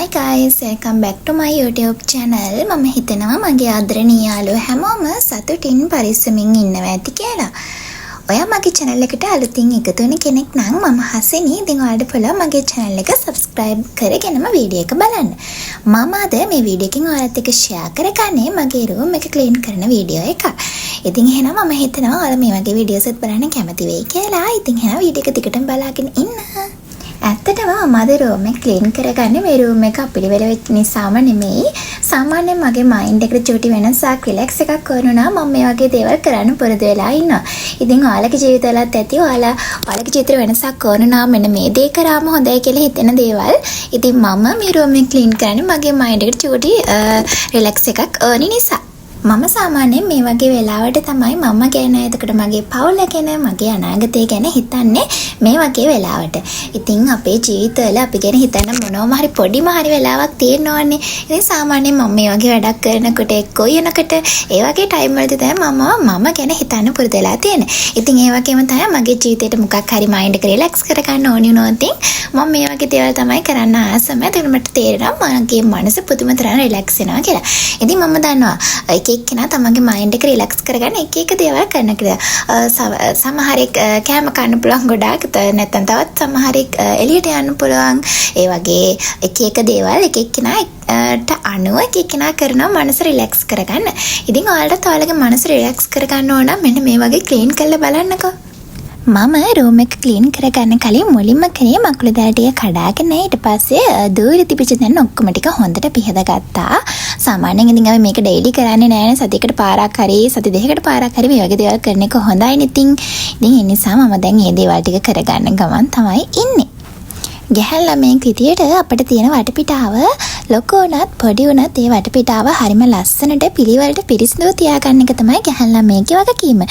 Hi guys, welcome back to my YouTube channel. මම හිතනවා මගේ ආදරණීය යාළුවෝ හැමෝම සතුටින් පරිස්සමින් ඉන්නවා ඇති කියලා. ඔයා මගේ channel එකට අලුතින් එකතු වෙන කෙනෙක් නම් මම හසිනි. ඉතින් ඔයාලට පුළුවන් මගේ channel එක subscribe කරගෙනම වීඩියෝ එක බලන්න. මම අද මේ වීඩියෝ එකෙන් ඔයාලත් එක්ක share කරගන්නේ මගේ room එක clean කරන වීඩියෝ එක. ඉතින් එහෙනම් මම හිතනවා ඔයාලා මේ වගේ වීඩියෝස් බලන්න කැමති වෙයි කියලා. ඉතින් එහෙනම් වීඩියෝ එක දිගටම බලාගෙන ඉන්න. ඇත්තටම මම රූම් එක ක්ලීන් කරගන්නේ මේ රූම් එක අපිරිවෙල වෙච්ච නිසාම නෙමෙයි. සාමාන්‍යයෙන් මගේ මයින්ඩ් එකට චුටි වෙනසක් රිලැක්ස් එකක් කරනවා මම මේ වගේ දේවල් කරන්න පුරුදු වෙලා ඉන්නවා. ඉතින් ඔයාලගේ ජීවිතවලත් ඇති ඔයාලගේ ජීවිතේ වෙනසක් කරනවා මෙන්න මේ දේ කරාම හොඳයි කියලා හිතෙන දේවල්. ඉතින් මම මේ රූම් එක ක්ලීන් කරන්නේ මගේ මයින්ඩ් එකට චුටි රිලැක්ස් එකක් ඕන නිසා. මම සාමාන්‍යයෙන් මේ වගේ වෙලාවට තමයි මම ගැන එතකොට මගේ පවුල ගැන මගේ අනාගතය ගැන හිතන්නේ මේ වගේ වෙලාවට. ඉතින් අපේ ජීවිතවල අපි ගැන හිතන්න මොනවම හරි පොඩිම හරි වෙලාවක් තියෙනවනේ. ඉතින් සාමාන්‍යයෙන් මම මේ වගේ වැඩක් කරනකොට එක්කෝ යනකොට ඒ වගේ ටයිම් වලදී තමයි මම ගැන හිතන්න පුරුදු වෙලා තියෙන්නේ. ඉතින් ඒ වගේම තමයි මගේ ජීවිතේට මොකක් හරි මයින්ඩ් එක රිලැක්ස් කරගන්න ඕනි වුණොත් මම මේ වගේ දේවල් තමයි කරන්න ආසම. එතකොට මට තේරෙනවා මගේ මනස පුදුම තරම් රිලැක්ස් වෙනවා කියලා. ඉතින් මම දන්නවා එක්කෙනා තමන්ගේ මයින්ඩ් එක රිලැක්ස් කරගන්න එක දේවල් කරන්න කියලා. සමහරෙක් කැම කන්න පුළුවන් ගොඩාක් නැත්නම් තවත් සමහරෙක් එළියට යන්න පුළුවන්. ඒ වගේ එක දේවල් එක්කෙනාට අනුව එක්කෙනා කරනවා මනස රිලැක්ස් කරගන්න. ඉතින් ඔයාලට ඔයාලගේ මනස රිලැක්ස් කරගන්න ඕන නම් මෙන්න මේ වගේ ක්ලීන් කරලා බලන්නකෝ. මම රූම් එක ක්ලීන් කරගන්න කලින් මුලින්ම කරේ මකුළු දාල ටික කඩාගෙන ඊට පස්සේ දූරි තිබිච්ච දැන් ඔක්කොම ටික හොඳට පිහදගත්තා. සාමාන්‍යයෙන් ඉතින් අපි මේක ඩේලි කරන්නේ නැහැ නේ. සතියකට පාරක් හරි සති දෙකකට පාරක් හරි මේ වගේ දේවල් කරන එක හොඳයි නේ. ඉතින් ඒ නිසා මම දැන් මේ දේවල් ටික කරගන්න ගමන් තමයි ඉන්නේ. ගැහැල් ළමෙක් විදියට අපිට තියෙන වටපිටාව ලොකු උනත් පොඩි උනත් ඒ වටපිටාව හරිම ලස්සනට පිළිවෙලට පිරිසිදුව තියාගන්න එක තමයි ගැහැල් ළමයෙක්ගේ වගකීම.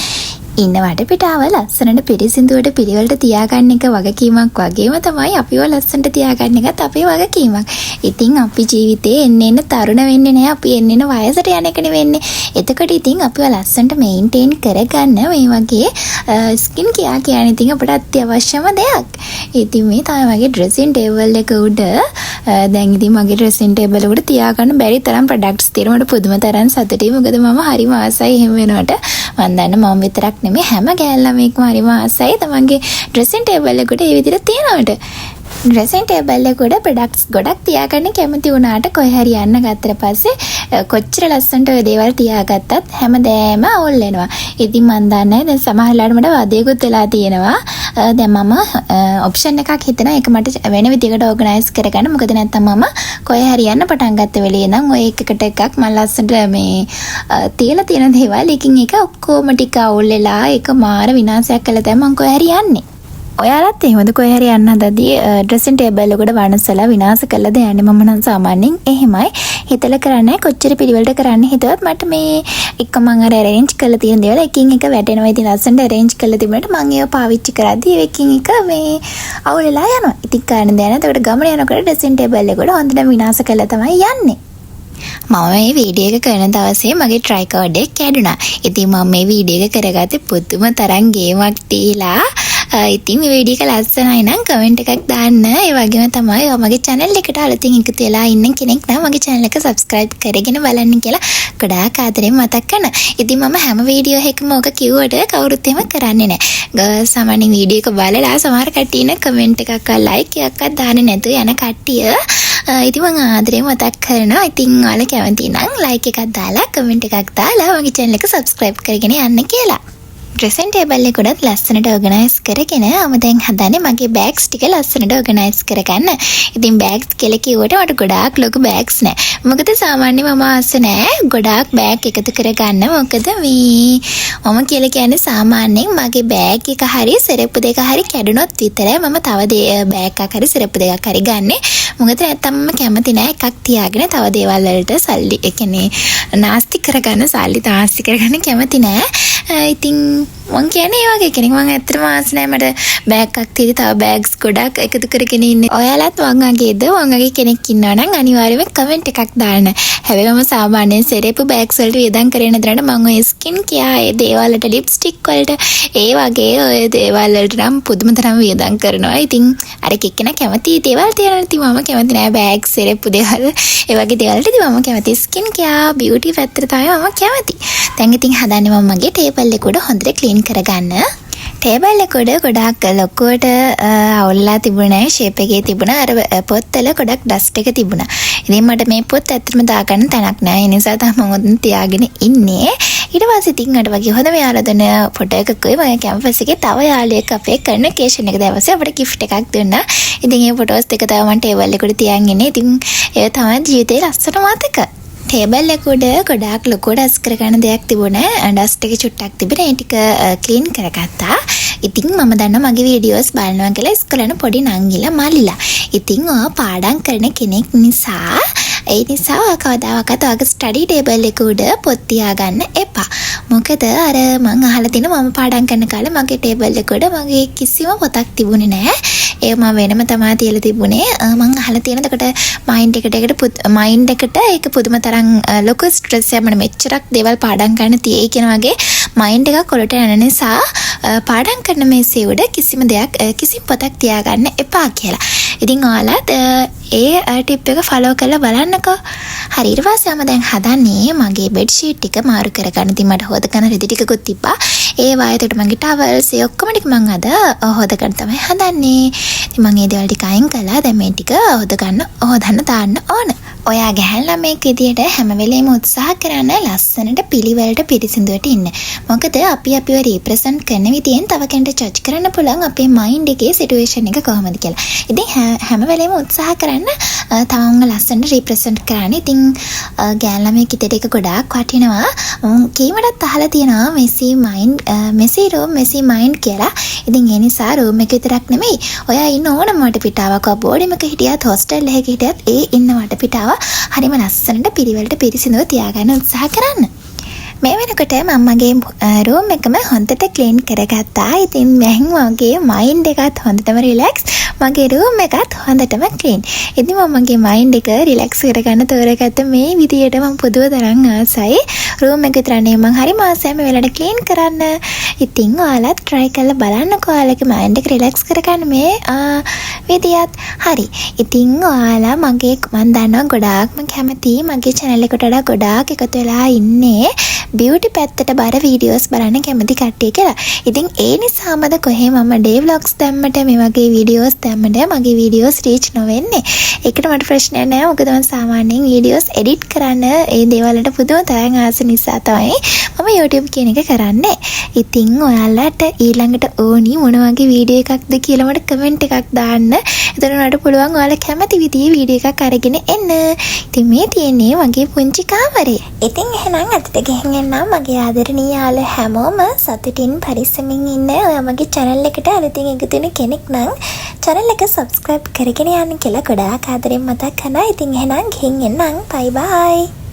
ඉන්න වටපිටාව ලස්සනට පිරිසිදුවට පිළිවෙලට තියාගන්න එක වගකීමක් වගේම තමයි අපිව ලස්සනට තියාගන්න එකත් අපේ වගකීමක්. ඉතින් අපි ජීවිතේ එන්න තරුණ වෙන්නේ නැහැ. අපි එන්න වයසට යන එකනේ වෙන්නේ. එතකොට ඉතින් අපිව ලස්සනට මේන්ටේන් කරගන්න මේ වගේ ස්කින් කෙයා කියන්නේ ඉතින් අපට අත්‍යවශ්‍යම දෙයක්. ඉතින් මේ තමයි මගේ ඩ්‍රෙසින් ටේබල් එක උඩ දැන් ඉතින් මගේ ඩ්‍රෙසින් ටේබල් උඩ තියාගන්න බැරි තරම් ප්‍රොඩක්ට්ස් තියෙනවා. මට පුදුම තරම් සතුටුයි. මොකද මම හරිම ආසයි එහෙම වෙනවට. මම දන්න මම විතරක් නෙමෙයි හැම ගෑල් ළමෙක්ම හරිම ආසයි තමන්ගේ ඩ්‍රෙසින් ටේබල් එකට ඒ විදිහට තියනවට. ඩ්‍රෙසින් ටේබල් එක උඩ ප්‍රොඩක්ට්ස් ගොඩක් තියාගන්න කැමති වුණාට කොහේ හරි යන්න ගත්තට පස්සේ කොච්චර ලස්සනට ඔය දේවල් තියාගත්තත් හැමදේම අවුල් වෙනවා. ඉතින් මම දන්නේ දැන් සමහර වෙලාවට මට වදේකුත් වෙලා තියෙනවා. දැන් මම ඔප්ෂන් එකක් හිතනවා ඒක මට වෙන විදිහකට ඕගනයිස් කරගන්න. මොකද නැත්තම් මම කොහේ හරි යන්න පටන් ගත්ත වෙලේ නම් ඔය එකකට එකක් මම ලස්සනට මේ තියලා තියෙන දේවල් එකින් එක ඔක්කොම ටික අවුල් වෙලා ඒක මාර විනාශයක් කළා තමයි මම කොහේ හරි යන්නේ. ඔයාලත් එහෙමද කොහේ හරි යන්න හදදී ඩ්‍රෙසින් ටේබල් එකට වනසලා විනාශ කළාද යන්නේ? මම නම් සාමාන්‍යයෙන් එහෙමයි හිතලා කරන්නේ. කොච්චර පිළිවෙලට කරන්න හිතුවත් මට මේ එක මම අර arrange කරලා තියෙන දේවල් එකින් එක වැටෙනවා. ඉතින් ලස්සනට arrange කරලා තිබුණාට මම ඒව පාවිච්චි කරද්දී එකින් එක මේ අවුල් වෙලා යනවා. ඉතින් කරන්න දෙයක් නැහැ. ඒකට ගමන යනකොට ඩ්‍රෙසින් ටේබල් එකට හොඳට විනාශ කළා තමයි යන්නේ. මම මේ වීඩියෝ එක කරන දවසේ මගේ ට්‍රයිකෝඩ් එක කැඩුනා. ඉතින් මම මේ වීඩියෝ එක කරගත්තේ පුදුම තරම් ගේමක් තියලා. ඉතින් මේ වීඩියෝ එක ලස්සනයි නම් කමෙන්ට් එකක් දාන්න. ඒ වගේම තමයි මගේ channel එකට අලුතින් එකතු වෙලා ඉන්න කෙනෙක් නම් මගේ channel එක subscribe කරගෙන බලන්න කියලා ගොඩාක් ආදරෙන් මතක් කරනවා. ඉතින් මම හැම වීඩියෝ එකකම ඔක කිව්වට කවුරුත් එහෙම කරන්නේ නැහැ. සාමාන්‍යයෙන් වීඩියෝ එක බලලා සමහර කට්ටිය ඉන්න කමෙන්ට් එකක් like එකක්වත් දාන්නේ නැතුව යන කට්ටිය ඉතින් මම ආදරෙන් මතක් කරනවා. ඉතින් ඔයාලා කැමති නම් like එකක් දාලා කමෙන්ට් එකක් දාලා මගේ channel එක subscribe කරගෙන යන්න කියලා. ඩ්‍රෙසින් ටේබල් එක උඩත් ලස්සනට ඕගනයිස් කරගෙන මම දැන් හදන්නේ මගේ බෑග්ස් ටික ලස්සනට ඕගනයිස් කරගන්න. ඉතින් බෑග්ස් කියලා කිව්වට මට ගොඩාක් ලොකු බෑග්ස් නෑ. මොකද සාමාන්‍යයෙන් මම ආස නෑ ගොඩාක් බෑග් එකතු කරගන්න. මොකද මේ මම කියලා කියන්නේ සාමාන්‍යයෙන් මගේ බෑග් එක හරි සෙරෙප්පු දෙක හරි කැඩුනොත් විතරයි මම තව බෑග් එකක් හරි සෙරෙප්පු දෙකක් හරි ගන්නෙ. මොකද නැත්තම් මම කැමති නෑ එකක් තියාගෙන තව දේවල් වලට සල්ලි ඒ කියන්නේ නාස්ති කරගන්න සල්ලි තාස්ති කරගන්න කැමති නෑ. ඉතින් මං කියන්නේ ඒ වගේ කෙනෙක්. මං ඇත්තටම ආස නැහැ මට බෑග් එකක් තියෙදි තව බෑග්ස් ගොඩක් එකතු කරගෙන ඉන්නේ. ඔයාලත් වගේ කෙනෙක් ඉන්නවා නම් අනිවාර්යයෙන්ම කමෙන්ට් එකක් දාන්න. හැබැයි මම සාමාන්‍යයෙන් සෙරේපු බෑග්ස් වලට වියදම් කරේ නැතරට මම ඔය ස්කින් කෙයාර් ඒ දේවල් වලට ලිප්ස්ටික් වලට ඒ වගේ ඔය දේවල් වලට නම් පුදුම තරම් වියදම් කරනවා. ඉතින් අර කෙක්කෙනා කැමති දේවල් තියනවා. ඉතින් මම කැමති නෑ බෑග් සෙරේපු දේවල් ඒ වගේ දේවල් වලට. ඉතින් මම කැමති ස්කින් කෙයාර් බියුටි පැත්තට තමයි මම කැමති. දැන් ඉතින් හදන්නේ මම මගේ ටේබල් එක උඩ හොඳට ක්ලීන් කරගන්න. ටේබල් එක උඩ ගොඩාක් ලොකුවට අවුල්ලා තිබුණේ නැහැ. ෂේප් එකේ තිබුණා. අර පොත්වල ගොඩක් ඩස්ට් එක තිබුණා. ඉතින් මට මේ පොත් ඇත්තටම දාගන්න තැනක් නැහැ. ඒ නිසා තමයි මම උදන් තියාගෙන ඉන්නේ. ඊට පස්සේ ඉතින් අර වගේ හොඳ යාළුවා දෙන ෆොටෝ එකකුයි මගේ කැම්පස් එකේ තව යාළුවෙක් අපේ කන්වර්සේෂන් එක දවසේ අපිට gift එකක් දුන්නා. ඉතින් ඒ ෆොටෝස් දෙක තමයි මම ටේබල් එක උඩ තියන් ඉන්නේ. ඉතින් ඒක තමයි ජීවිතේ ලස්සන මතක. ටේබල් එක උඩ ගොඩාක් ලොකු ඩස්ට් කරගන්න දෙයක් තිබුණා. ඩස්ට් එක චුට්ටක් තිබුණා. ඒ ටික ක්ලීන් කරගත්තා. ඉතින් මම දන්නවා මගේ වීඩියෝස් බලනවා කියලා ඉස්කෝලේන පොඩි නංගිලා මල්ලිලා. ඉතින් ඔය පාඩම් කරන කෙනෙක් නිසා ඒ නිසා කවදාවත් ඔයගේ ස්ටඩි ටේබල් එක උඩ පොත් තියාගන්න එපා. මොකද අර මං අහලා තිනවා මම පාඩම් කරන කාලේ මගේ ටේබල් එක උඩ මගේ කිසිම පොතක් තිබුණේ නැහැ. ඒක මම වෙනම තමයි තියලා තිබුණේ. මං අහලා තියෙන එතකොට මයින්ඩ් එකට ඒක පුදුම තරම් ලොකු ස්ට්‍රෙස් එකක් මට මෙච්චරක් දේවල් පාඩම් කරන්න තියෙයි කියන වගේ මයින්ඩ් එකක් කොලට යන නිසා පාඩම් කරන මේසේ උඩ කිසිම පොතක් තියාගන්න එපා කියලා. ඉතින් ඔයාලත් ඒ ටිප් එක ෆලෝ කරලා බලන්නකෝ. හරි ඊට පස්සේ මම දැන් හදන්නේ මගේ බෙඩ් ෂීට් ටික මාරු කරගන්න. ඉතින් මට හොදකන රෙදි ටිකකුත් තිබ්බා. ඒ වයතට මගේ ටවල්ස් ඒ ඔක්කොම ටික මම අද හොදකන තමයි හදන්නේ. ඉතින් මම මේ දේවල් ටික අයින් කළා. දැන් මේ ටික හොදන්න දාන්න ඕන. ඔයා ගැහැන් ළමෙක් විදියට හැම වෙලේම උත්සාහ කරන්න ලස්සනට පිළිවෙලට පිරිසිදුවට ඉන්න. මොකද අපිව රිප්‍රසන්ට් කරන විදියෙන් තව කෙනෙක්ට ජජ් කරන්න පුළුවන් අපේ මයින්ඩ් එකේ සිටුේෂන් එක කොහොමද කියලා. ඉතින් හැම වෙලේම උත්සාහ කරන්න තවම ලස්සනට රිප්‍රසන්ට් කරන්න. ඉතින් ගැහැන් ළමෙක් විදියට එක ගොඩාක් වටිනවා. කීමටත් අහලා තියෙනවා මෙසි රූම් මෙසි මයින්ඩ් කියලා. ඉතින් ඒ නිසා රූම් එක විතරක් නෙමෙයි. ඔයා ඉන්න ඕනම වටපිටාවක් බෝඩින් එකක හිටියත් හොස්ටල් එකක හිටියත් ඒ ඉන්න වටපිටාව හරිම ලස්සනට පිළිවෙලට පිරිසිදුව තියාගන්න උත්සාහ කරන්න. මේ වෙනකොට මම මගේ රූම් එකම හොඳට ක්ලීන් කරගත්තා. ඉතින් මම මගේ මයින්ඩ් එකත් හොඳටම රිලැක්ස්. මගේ රූම් එකත් හොඳටම ක්ලීන්. ඉතින් මම මගේ මයින්ඩ් එක රිලැක්ස් කරගන්න තෝරගත්ත මේ විදියට මම පුදුව තරම් ආසයි. රූම් එක විතරනේ මම හරිම ආසයි මේ වෙලාවට ක්ලීන් කරන්න. ඉතින් ඔයාලත් try කරලා බලන්නකෝ ඔයාලගේ මයින්ඩ් එක රිලැක්ස් කරගන්න මේ විදියත්. හරි. ඉතින් ඔයාලා මම දන්නවා ගොඩාක්ම කැමති මගේ channel එකට වඩා ගොඩාක් එකතු වෙලා ඉන්නේ බියුටි පැත්තට බර වීඩියෝස් බලන්න කැමති කට්ටිය කියලා. ඉතින් ඒ නිසාමද කොහේ මම ඩේ vlogs දැම්මට මේ වගේ වීඩියෝස් දැම්මට මගේ වීඩියෝස් රීච් නොවෙන්නේ. ඒකට මට ප්‍රශ්නයක් නෑ. මොකද මම සාමාන්‍යයෙන් වීඩියෝස් එඩිට් කරන්න ඒ දේවල් වලට පුදුම තරම් ආස නිසා තමයි මම YouTube කියන එක කරන්නේ. ඉතින් ඔයාලට ඊළඟට ඕනි මොන වගේ වීඩියෝ එකක්ද කියලා මට කමෙන්ට් එකක් දාන්න. එතන උනට පුළුවන් ඔයාලා කැමති විදිහේ වීඩියෝ එකක් අරගෙන එන්න. ඉතින් මේ තියෙන්නේ මගේ පුංචි කාමරේ. ඉතින් එහෙනම් අදට ගෙහින් එන්නම් මගේ ආදරණීය යාළුවෝ හැමෝම සතුටින් පරිස්සමින් ඉන්න. ඔයා මගේ channel එකට අලුතින් එකතු වෙන කෙනෙක් නම් channel එක subscribe කරගෙන යන්න කියලා ගොඩාක් ආදරෙන් මතක් කරනවා. ඉතින් එහෙනම් ගෙහින් එන්නම්. bye bye.